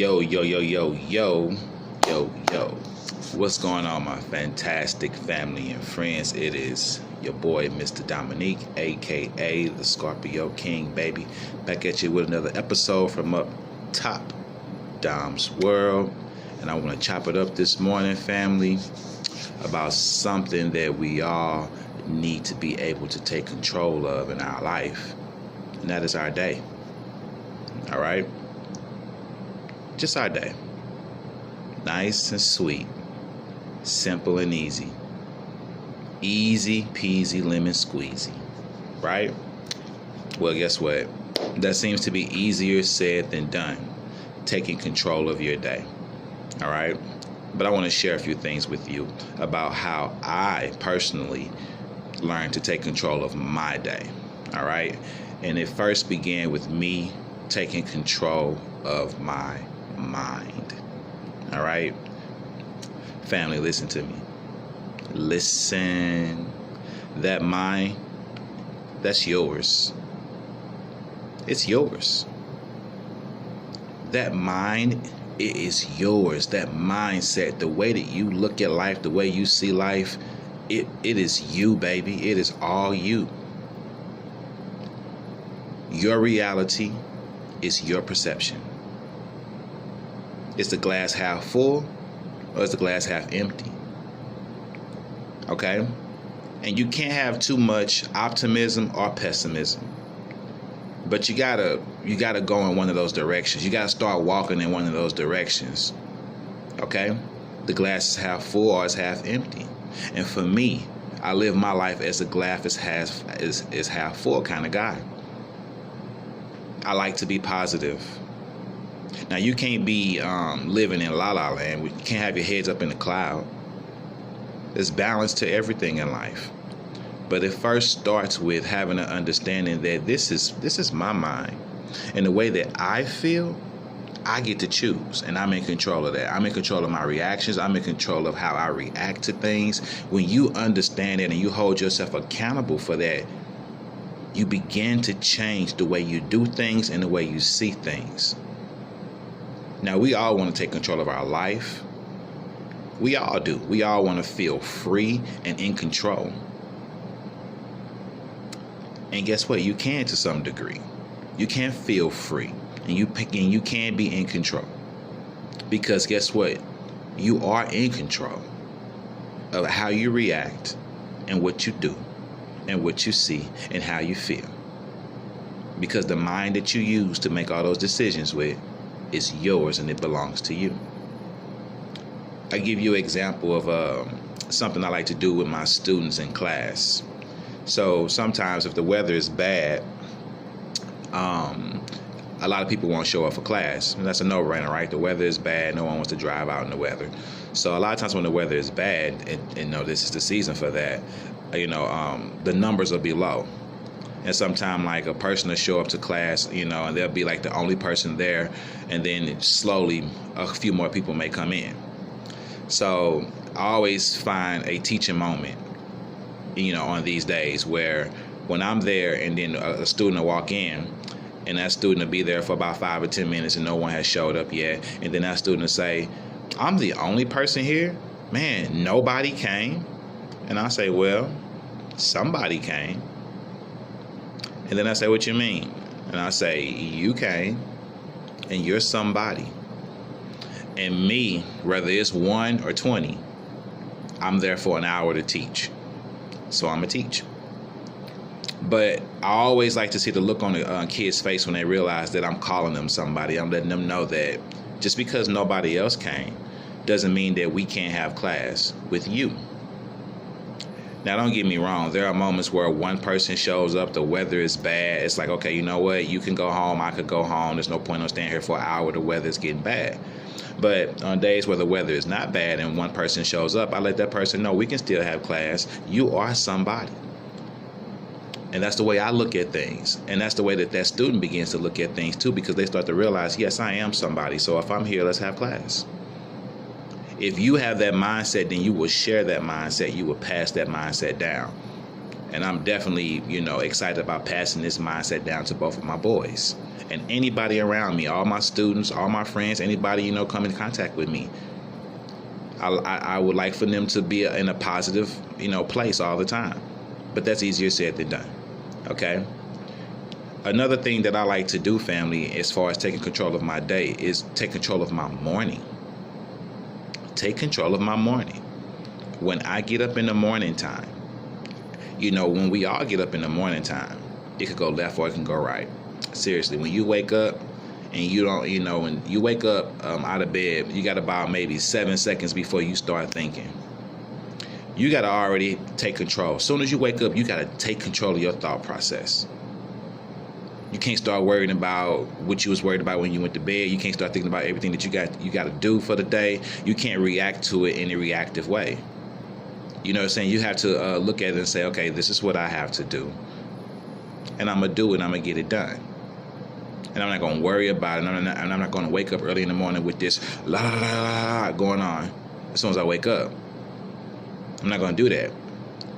Yo, yo, yo, yo, yo, yo, yo. What's going on, my fantastic family and friends? It is your boy, Mr. Dominique, aka the Scorpio King, baby. Back at you with another episode from up top, Dom's World. And I want to chop it up this morning, family, about something that we all need to be able to take control of in our life. And that is our day. All right? Just our day. Nice and sweet. Simple and easy. Easy peasy lemon squeezy. Right? Well, guess what? That seems to be easier said than done. Taking control of your day. All right? But I want to share a few things with you about how I personally learned to take control of my day. All right? And it first began with me taking control of my mind. All right? Family, listen to me. Listen. That mind, that's yours. It's yours. That mind, it is yours. That mindset, the way that you look at life, the way you see life, it is you, baby. It is all you. Your reality is your perception. Is the glass half full or is the glass half empty? Okay? And you can't have too much optimism or pessimism. But you gotta go in one of those directions. You gotta start walking in one of those directions. Okay? The glass is half full or it's half empty. And for me, I live my life as a glass is half full kind of guy. I like to be positive. Now, you can't be living in la la land. You can't have your heads up in the cloud. There's balance to everything in life. But it first starts with having an understanding that this is my mind. And the way that I feel, I get to choose. And I'm in control of that. I'm in control of my reactions. I'm in control of how I react to things. When you understand it and you hold yourself accountable for that, you begin to change the way you do things and the way you see things. Now, we all want to take control of our life. We all do. We all want to feel free and in control. And guess what? You can to some degree. You can feel free and you can be in control. Because guess what? You are in control of how you react and what you do and what you see and how you feel. Because the mind that you use to make all those decisions with is yours and it belongs to you. I give you an example of something I like to do with my students in class. So sometimes if the weather is bad, a lot of people won't show up for class. And that's a no-brainer, right? The weather is bad. No one wants to drive out in the weather. So a lot of times when the weather is bad, and this is the season for that, the numbers will be low. And sometimes like a person will show up to class, and they'll be like the only person there. And then slowly a few more people may come in. So I always find a teaching moment, on these days where when I'm there and then a student will walk in and that student will be there for about 5 or 10 minutes and no one has showed up yet. And then that student will say, I'm the only person here? Man, nobody came. And I say, well, somebody came. And then I say, what you mean? And I say, you came and you're somebody. And me, whether it's 1 or 20, I'm there for an hour to teach. So I'm going to teach. But I always like to see the look on the kid's face when they realize that I'm calling them somebody. I'm letting them know that just because nobody else came doesn't mean that we can't have class with you. Now, don't get me wrong. There are moments where one person shows up, the weather is bad. It's like, okay, you know what? You can go home. I could go home. There's no point in staying here for an hour. The weather is getting bad. But on days where the weather is not bad and one person shows up, I let that person know we can still have class. You are somebody. And that's the way I look at things. And that's the way that student begins to look at things too, because they start to realize, yes, I am somebody. So if I'm here, let's have class. If you have that mindset, then you will share that mindset. You will pass that mindset down. And I'm definitely, excited about passing this mindset down to both of my boys and anybody around me, all my students, all my friends, anybody, come in contact with me. I would like for them to be in a positive, place all the time. But that's easier said than done. Okay? Another thing that I like to do, family, as far as taking control of my day, is take control of my morning. Take control of my morning. When I get up in the morning time, when we all get up in the morning time, it could go left or it can go right. Seriously, when you wake up and you don't, when you wake up out of bed, you got about maybe 7 seconds before you start thinking. You got to already take control. As soon as you wake up, you got to take control of your thought process. You can't start worrying about what you was worried about when you went to bed. You can't start thinking about everything that you got to do for the day. You can't react to it in a reactive way. You know what I'm saying? You have to look at it and say, okay, this is what I have to do. And I'm going to do it and I'm going to get it done. And I'm not going to worry about it. And I'm not going to wake up early in the morning with this la la la la going on as soon as I wake up. I'm not going to do that.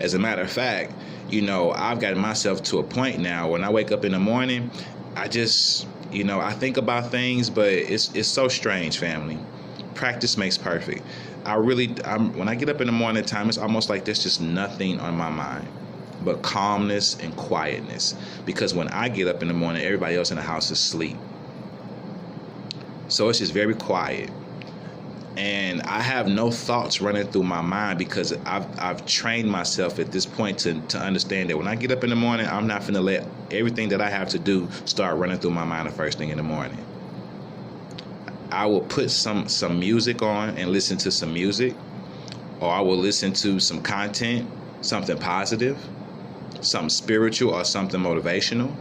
As a matter of fact, I've gotten myself to a point now when I wake up in the morning, I just, I think about things, but it's so strange, family. Practice makes perfect. When I get up in the morning time, it's almost like there's just nothing on my mind but calmness and quietness. Because when I get up in the morning, everybody else in the house is asleep. So it's just very quiet. And I have no thoughts running through my mind because I've trained myself at this point to understand that when I get up in the morning, I'm not going to let everything that I have to do start running through my mind the first thing in the morning. I will put some music on and listen to some music, or I will listen to some content, something positive, something spiritual or something motivational,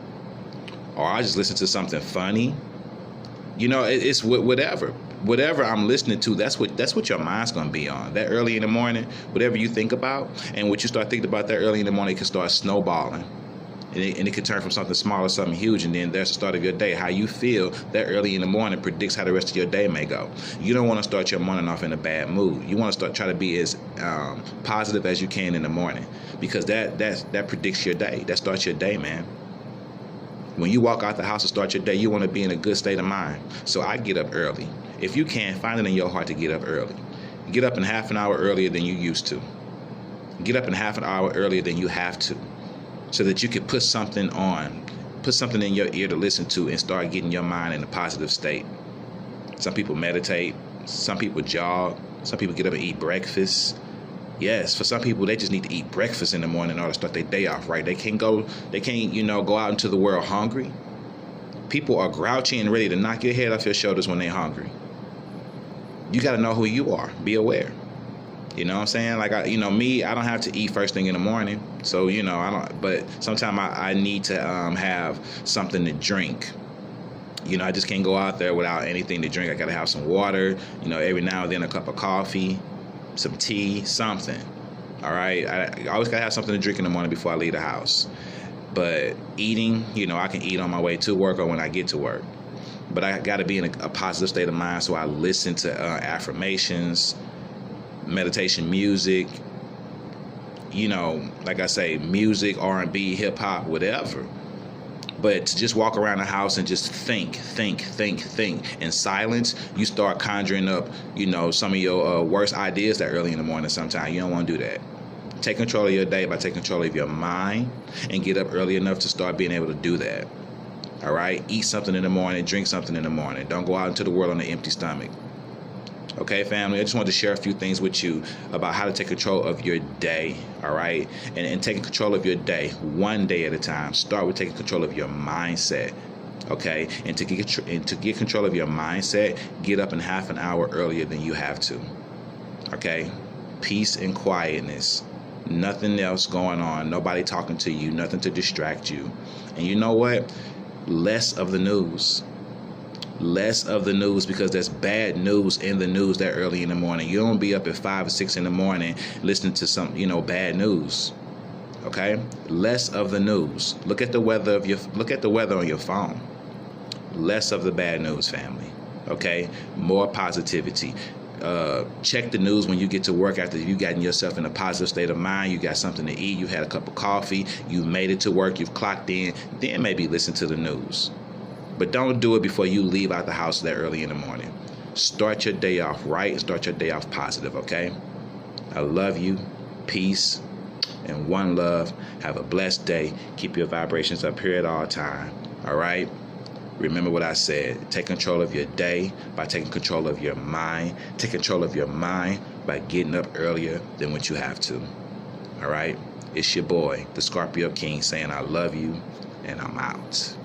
or I just listen to something funny. It's whatever I'm listening to, that's what your mind's going to be on. That early in the morning, whatever you think about, and what you start thinking about that early in the morning, it can start snowballing. And it can turn from something small to something huge, and then there's the start of your day. How you feel that early in the morning predicts how the rest of your day may go. You don't want to start your morning off in a bad mood. You want to try to be as positive as you can in the morning, because that predicts your day. That starts your day, man. When you walk out the house to start your day, you want to be in a good state of mind. So I get up early. If you can, find it in your heart to get up early. Get up in half an hour earlier than you used to. Get up in half an hour earlier than you have to, so that you can put something on, put something in your ear to listen to and start getting your mind in a positive state. Some people meditate. Some people jog. Some people get up and eat breakfast. Yes, for some people, they just need to eat breakfast in the morning in order to start their day off right. They can't go out into the world hungry. People are grouchy and ready to knock your head off your shoulders when they're hungry. You got to know who you are. Be aware. You know what I'm saying? Like, me, I don't have to eat first thing in the morning. So, I don't, but sometimes I need to have something to drink. I just can't go out there without anything to drink. I got to have some water, every now and then a cup of coffee, some tea, something. All right. I always got to have something to drink in the morning before I leave the house. But eating, I can eat on my way to work or when I get to work. But I got to be in a positive state of mind. So I listen to affirmations, meditation music, like I say, music, R&B, hip hop, whatever. But to just walk around the house and just think in silence, you start conjuring up, some of your worst ideas that early in the morning sometimes. You don't want to do that. Take control of your day by taking control of your mind and get up early enough to start being able to do that. All right? Eat something in the morning, drink something in the morning. Don't go out into the world on an empty stomach. Okay, family, I just wanted to share a few things with you about how to take control of your day, all right? And taking control of your day one day at a time. Start with taking control of your mindset, okay? And to get control of your mindset, get up in half an hour earlier than you have to, okay? Peace and quietness. Nothing else going on. Nobody talking to you. Nothing to distract you. And you know what? Less of the news. Less of the news, because there's bad news in the news that early in the morning. You don't be up at 5 or 6 in the morning listening to some, bad news. Okay? Less of the news. Look at the weather on your phone. Less of the bad news, family. Okay? More positivity. check the news when you get to work after you gotten yourself in a positive state of mind. You got something to eat. You had a cup of coffee. You made it to work. You've clocked in. Then maybe listen to the news. But don't do it before you leave out the house that early in the morning. Start your day off right and start your day off positive, okay? I love you. Peace and one love. Have a blessed day. Keep your vibrations up here at all time. All right? Remember what I said. Take control of your day by taking control of your mind. Take control of your mind by getting up earlier than what you have to. All right? It's your boy, the Scorpio King, saying I love you, and I'm out.